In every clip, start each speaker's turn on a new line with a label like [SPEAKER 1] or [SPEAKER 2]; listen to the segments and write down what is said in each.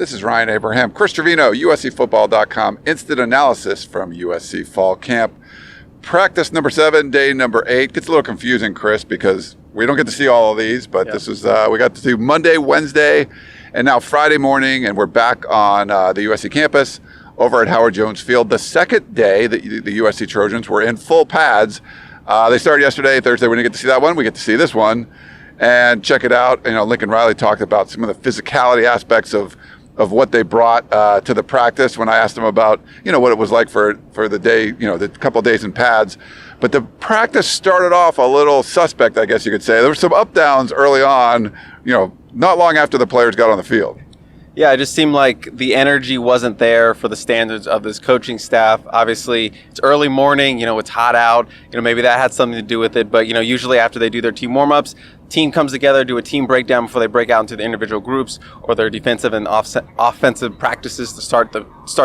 [SPEAKER 1] This is Ryan Abraham. Chris Trevino, USCFootball.com. Instant analysis from USC Fall Camp. Practice number 7, day number 8. Gets a little confusing, Chris, because we don't get to see all of these, but This is we got to do Monday, Wednesday, and now Friday morning, and we're back on the USC campus over at Howard Jones Field. The second day that the USC Trojans were in full pads. They started yesterday, Thursday. We didn't get to see that one. We get to see this one. And check it out. Lincoln Riley talked about some of the physicality aspects of what they brought to the practice when I asked him about, what it was like for the day, the couple of days in pads. But the practice started off a little suspect, I guess you could say. There were some up downs early on, not long after the players got on the field.
[SPEAKER 2] Yeah, it just seemed like the energy wasn't there for the standards of this coaching staff. Obviously, it's early morning, it's hot out. Maybe that had something to do with it. But, usually after they do their team warm-ups, team comes together, do a team breakdown before they break out into the individual groups or their defensive and offensive practices to start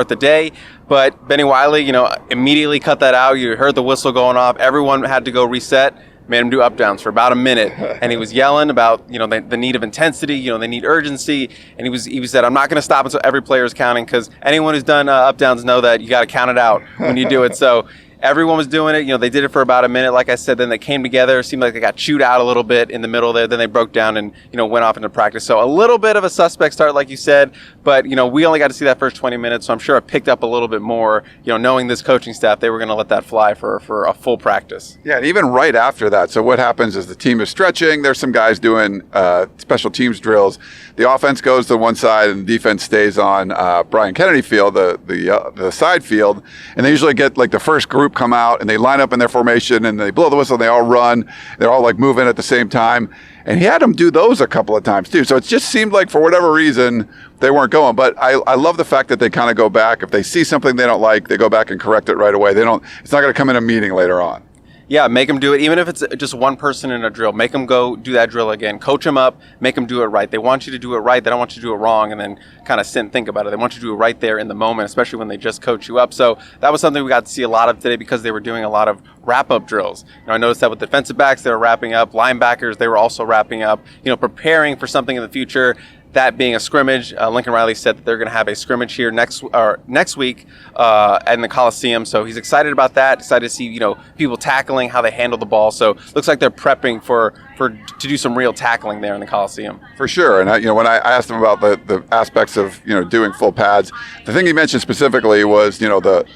[SPEAKER 2] the day. But Benny Wiley, immediately cut that out. You heard the whistle going off. Everyone had to go reset. Made him do up downs for about a minute, and he was yelling about the need of intensity, they need urgency, and he said, I'm not going to stop until every player is counting, because anyone who's done up downs know that you got to count it out when you do it. So everyone was doing it. They did it for about a minute, like I said. Then they came together. It seemed like they got chewed out a little bit in the middle there. Then they broke down and went off into practice. So a little bit of a suspect start, like you said. But we only got to see that first 20 minutes. So I'm sure it picked up a little bit more. Knowing this coaching staff, they were going to let that fly for a full practice. Yeah,
[SPEAKER 1] and even right after that. So what happens is the team is stretching. There's some guys doing special teams drills. The offense goes to one side and the defense stays on Brian Kennedy Field, the side field. And they usually get like the first group come out and they line up in their formation and they blow the whistle and they all run. They're all like moving at the same time. And he had them do those a couple of times too. So it just seemed like for whatever reason, they weren't going. But I love the fact that they kind of go back. If they see something they don't like, they go back and correct it right away. It's not going to come in a meeting later on.
[SPEAKER 2] Yeah, make them do it. Even if it's just one person in a drill, make them go do that drill again. Coach them up, make them do it right. They want you to do it right. They don't want you to do it wrong and then kind of sit and think about it. They want you to do it right there in the moment, especially when they just coach you up. So that was something we got to see a lot of today because they were doing a lot of wrap-up drills. I noticed that with defensive backs, they were wrapping up. Linebackers, they were also wrapping up, preparing for something in the future. That being a scrimmage, Lincoln Riley said that they're going to have a scrimmage here next week in the Coliseum. So he's excited about that. Excited to see people tackling, how they handle the ball. So looks like they're prepping to do some real tackling there in the Coliseum.
[SPEAKER 1] For sure. And when I asked him about the aspects of doing full pads, the thing he mentioned specifically was the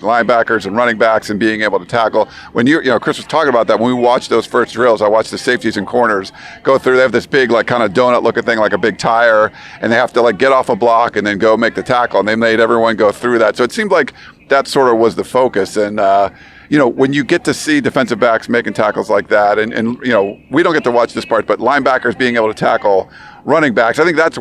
[SPEAKER 1] linebackers and running backs and being able to tackle. When Chris was talking about that, when we watched those first drills, I watched the safeties and corners go through. They have this big kind of donut looking thing like a big tire. And they have to get off a block and then go make the tackle. And they made everyone go through that. So it seemed like that sort of was the focus. And, when you get to see defensive backs making tackles like that, and we don't get to watch this part, but linebackers being able to tackle running backs, I think that's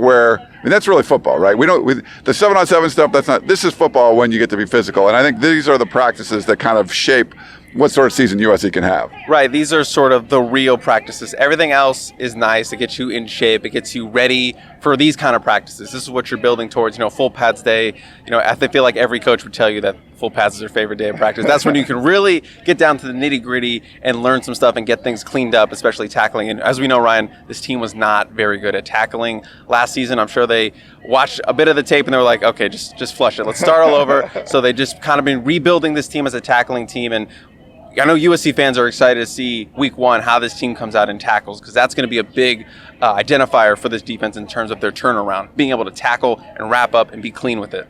[SPEAKER 1] that's really football, right? The 7-on-7 stuff, this is football when you get to be physical. And I think these are the practices that kind of shape what sort of season USC can have.
[SPEAKER 2] Right. These are sort of the real practices. Everything else is nice. It gets you in shape. It gets you ready for these kind of practices. This is what you're building towards, full pads day. I feel like every coach would tell you that full pads is their favorite day of practice. That's when you can really get down to the nitty gritty and learn some stuff and get things cleaned up, especially tackling. And as we know, Ryan, this team was not very good at tackling last season. I'm sure they watched a bit of the tape and they were like, okay, just flush it. Let's start all over. So they just kind of been rebuilding this team as a tackling team. And I know USC fans are excited to see week 1 how this team comes out in tackles, because that's going to be a big identifier for this defense in terms of their turnaround, being able to tackle and wrap up and be clean with it.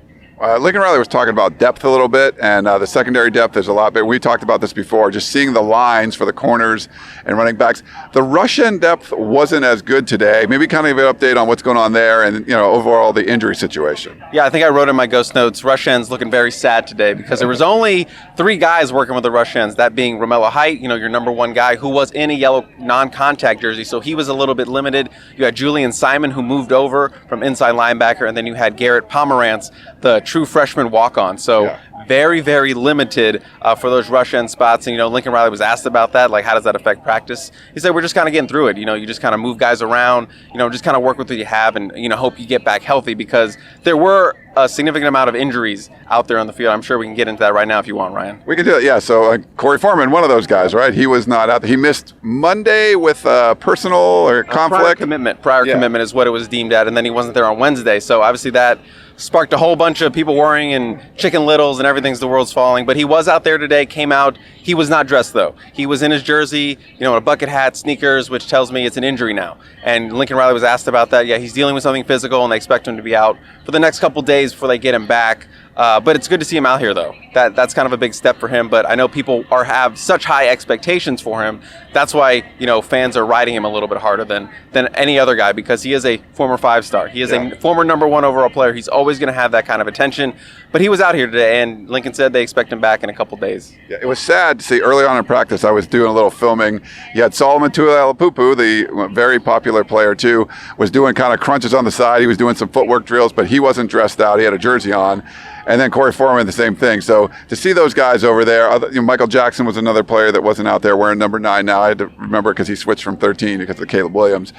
[SPEAKER 1] Lincoln Riley was talking about depth a little bit, and the secondary depth is a lot better. We talked about this before, just seeing the lines for the corners and running backs. The rush end depth wasn't as good today. Maybe kind of an update on what's going on there and, overall the injury situation.
[SPEAKER 2] Yeah, I think I wrote in my ghost notes, rush ends looking very sad today because there was only 3 guys working with the rush ends, that being Romello Height, your number 1 guy who was in a yellow non-contact jersey, so he was a little bit limited. You had Julian Simon, who moved over from inside linebacker, and then you had Garrett Pomerantz, the true freshman walk-on. So very, very limited for those rush end spots. And, Lincoln Riley was asked about that, like, how does that affect practice? He said, we're just kind of getting through it. You just kind of move guys around, just kind of work with what you have and, hope you get back healthy, because there were a significant amount of injuries out there on the field. I'm sure we can get into that right now if you want, Ryan.
[SPEAKER 1] We can do it, yeah. So Corey Foreman, one of those guys, right? He was not out there. He missed Monday with personal or conflict.
[SPEAKER 2] Prior commitment is what it was deemed at, and then he wasn't there on Wednesday. So obviously that sparked a whole bunch of people worrying and chicken littles and everything's the world's falling. But he was out there today, came out. He was not dressed, though. He was in his jersey, a bucket hat, sneakers, which tells me it's an injury now. And Lincoln Riley was asked about that. Yeah, he's dealing with something physical, and they expect him to be out for the next couple days before they get him back. But it's good to see him out here, though. That's kind of a big step for him. But I know people have such high expectations for him. That's why fans are riding him a little bit harder than any other guy, because he is a former 5-star. He is a former number 1 overall player. He's always going to have that kind of attention. But he was out here today, and Lincoln said they expect him back in a couple days.
[SPEAKER 1] Yeah, it was sad to see early on in practice. I was doing a little filming. You had Solomon Tuilapupu, the very popular player too, was doing kind of crunches on the side. He was doing some footwork drills, but he wasn't dressed out. He had a jersey on. And then Corey Foreman, the same thing. So to see those guys over there, Michael Jackson was another player that wasn't out there wearing number 9 now. I had to remember because he switched from 13 because of Caleb Williams.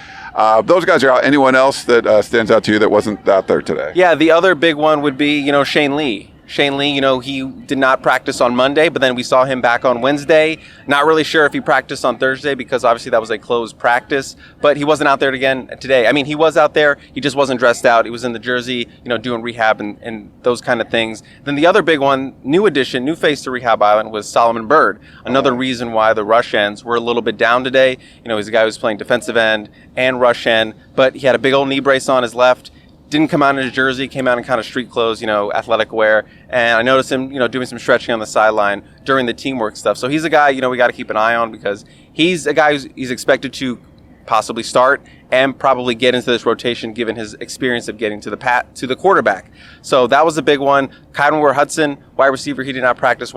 [SPEAKER 1] Those guys are out. Anyone else that stands out to you that wasn't out there today?
[SPEAKER 2] Yeah, the other big one would be, Shane Lee. Shane Lee, he did not practice on Monday, but then we saw him back on Wednesday. Not really sure if he practiced on Thursday because obviously that was a closed practice, but he wasn't out there again today. I mean, he was out there. He just wasn't dressed out. He was in the jersey, doing rehab and those kind of things. Then the other big one, new addition, new face to Rehab Island, was Solomon Byrd. Another reason why the rush ends were a little bit down today. He's a guy who's playing defensive end and rush end, but he had a big old knee brace on his left. Didn't come out in his jersey, came out in kind of street clothes, athletic wear. And I noticed him, doing some stretching on the sideline during the teamwork stuff. So he's a guy, we got to keep an eye on because he's a guy he's expected to possibly start and probably get into this rotation given his experience of getting to the quarterback. So that was a big one. Kyron Ware-Hudson, wide receiver, he did not practice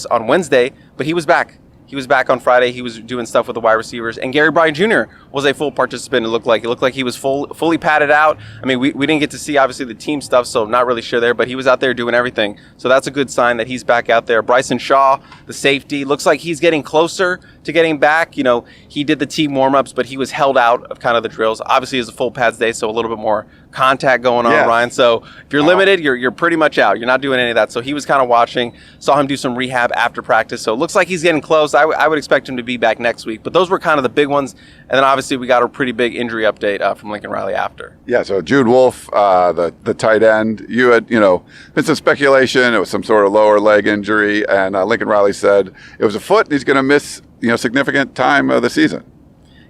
[SPEAKER 2] on Wednesday, but he was back. He was back on Friday. He was doing stuff with the wide receivers. And Gary Bryan Jr. was a full participant, it looked like. It looked like he was fully padded out. I mean, we didn't get to see, obviously, the team stuff, so not really sure there. But he was out there doing everything. So that's a good sign that he's back out there. Bryson Shaw, the safety, looks like he's getting closer to getting back. He did the team warm-ups, but he was held out of kind of the drills. Obviously, it's a full pads day, so a little bit more contact going on, Ryan. So if you're limited, you're pretty much out. You're not doing any of that. So he was kind of watching, saw him do some rehab after practice. So it looks like he's getting close. I would expect him to be back next week. But those were kind of the big ones. And then obviously we got a pretty big injury update from Lincoln Riley after.
[SPEAKER 1] Yeah, so Jude Wolfe, the tight end, you had, been some speculation. It was some sort of lower leg injury. And Lincoln Riley said it was a foot and he's going to miss, significant time of the season.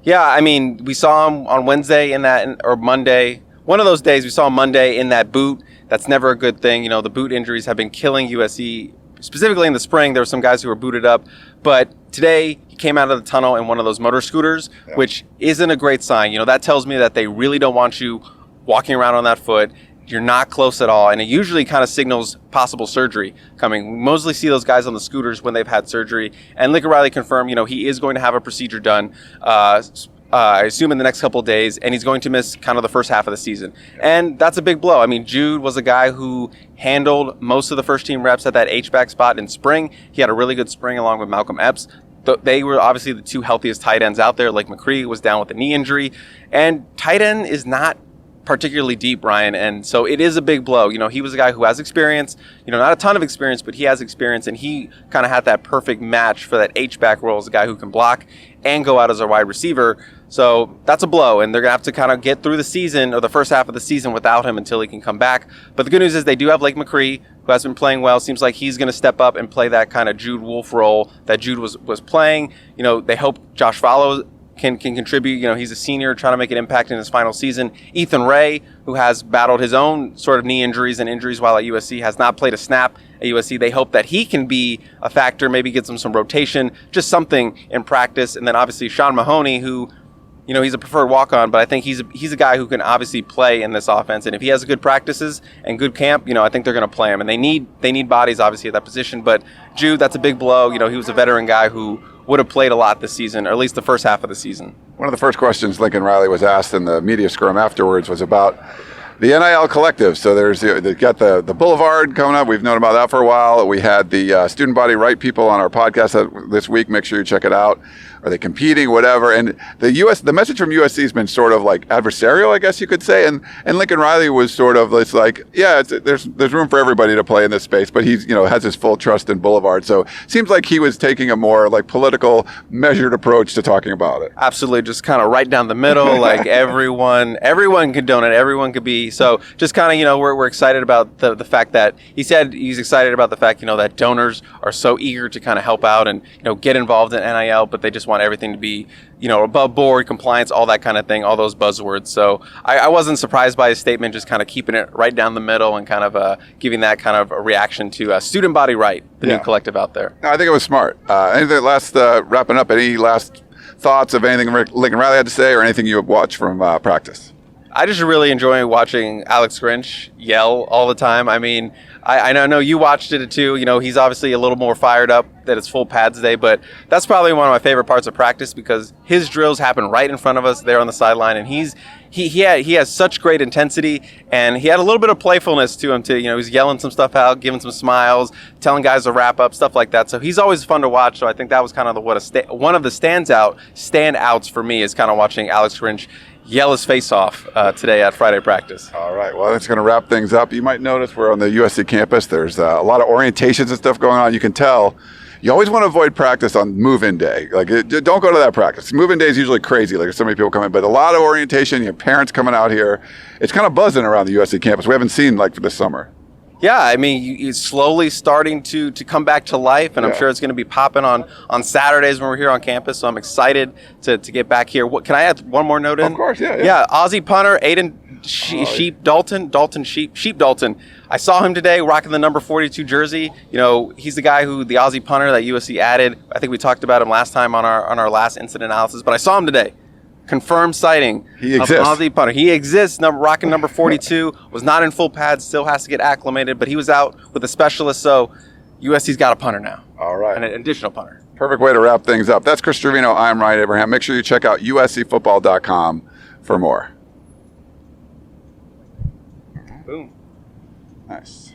[SPEAKER 2] Yeah, I mean, we saw him on Wednesday or Monday. One of those days we saw him Monday in that boot. That's never a good thing. The boot injuries have been killing USC. Specifically in the spring, there were some guys who were booted up. But today, he came out of the tunnel in one of those motor scooters, which isn't a great sign. That tells me that they really don't want you walking around on that foot. You're not close at all. And it usually kind of signals possible surgery coming. We mostly see those guys on the scooters when they've had surgery. And Lincoln Riley confirmed, he is going to have a procedure done, I assume in the next couple of days, and he's going to miss kind of the first half of the season. And that's a big blow. I mean, Jude was a guy who handled most of the first team reps at that H-back spot in spring. He had a really good spring along with Malcolm Epps. They were obviously the two healthiest tight ends out there. Like McCree was down with a knee injury. And tight end is not particularly deep, Ryan, and so it is a big blow. He was a guy who has experience, not a ton of experience, but he has experience, and he kind of had that perfect match for that H-back role as a guy who can block and go out as a wide receiver. So that's a blow, and they're going to have to kind of get through the season or the first half of the season without him until he can come back. But the good news is they do have Lake McCree, who has been playing well. Seems like he's going to step up and play that kind of Jude Wolfe role that Jude was playing. They hope Josh Follow can contribute. He's a senior trying to make an impact in his final season. Ethan Ray, who has battled his own sort of knee injuries and injuries while at USC, has not played a snap at USC. They hope that he can be a factor, maybe get some rotation, just something in practice. And then obviously Sean Mahoney, who, he's a preferred walk-on, but I think he's a guy who can obviously play in this offense. And if he has good practices and good camp, I think they're going to play him. And they need bodies, obviously, at that position. But Jude, that's a big blow. He was a veteran guy who would have played a lot this season, or at least the first half of the season.
[SPEAKER 1] One of the first questions Lincoln Riley was asked in the media scrum afterwards was about The NIL Collective. So they've got the Boulevard coming up. We've known about that for a while. We had the student body right people on our podcast this week. Make sure you check it out. Are they competing, whatever? And the message from USC has been sort of like adversarial, I guess you could say. And Lincoln Riley was sort of, it's like, yeah, there's room for everybody to play in this space, but he's, has his full trust in Boulevard. So seems like he was taking a more like political, measured approach to talking about it.
[SPEAKER 2] Absolutely, just kind of right down the middle. Like everyone could donate, everyone could be. So just kind of, we're excited about the fact that he said he's excited about the fact, that donors are so eager to kind of help out and, get involved in NIL, but they just want everything to be, above board, compliance, all that kind of thing, all those buzzwords. So I wasn't surprised by his statement, just kind of keeping it right down the middle and kind of giving that kind of a reaction to Student Body Right, the new collective out there.
[SPEAKER 1] No, I think it was smart. Anything wrapping up, any last thoughts of anything Lincoln Riley had to say or anything you have watched from practice?
[SPEAKER 2] I just really enjoy watching Alex Grinch yell all the time. I mean, I know you watched it too. He's obviously a little more fired up that it's full pads day, but that's probably one of my favorite parts of practice because his drills happen right in front of us there on the sideline, and he has such great intensity, and he had a little bit of playfulness to him too. He's yelling some stuff out, giving some smiles, telling guys to wrap up, stuff like that. So he's always fun to watch. So I think that was kind of one of the standouts for me is kind of watching Alex Grinch yell his face off today at Friday practice.
[SPEAKER 1] All right. Well, that's going to wrap things up. You might notice we're on the USC campus. There's a lot of orientations and stuff going on. You can tell you always want to avoid practice on move-in day. Don't go to that practice. Move-in day is usually crazy. There's so many people coming, but a lot of orientation. You have parents coming out here. It's kind of buzzing around the USC campus. We haven't seen for this summer.
[SPEAKER 2] Yeah, I mean, it's slowly starting to come back to life, and I'm sure it's going to be popping on Saturdays when we're here on campus, so I'm excited to get back here. Can I add one more note in?
[SPEAKER 1] Of course, yeah.
[SPEAKER 2] Yeah, Aussie punter, Aiden Sheep Dalton. I saw him today rocking the number 42 jersey. He's the guy the Aussie punter that USC added. I think we talked about him last time on our last incident analysis, but I saw him today. Confirmed sighting.
[SPEAKER 1] He exists.
[SPEAKER 2] Of Aussie punter. He exists. Rocking number 42. Was not in full pads. Still has to get acclimated, but he was out with a specialist. So USC's got a punter now.
[SPEAKER 1] All right.
[SPEAKER 2] An additional punter.
[SPEAKER 1] Perfect way to wrap things up. That's Chris Trevino. I'm Ryan Abraham. Make sure you check out uscfootball.com for more.
[SPEAKER 2] Boom.
[SPEAKER 1] Nice.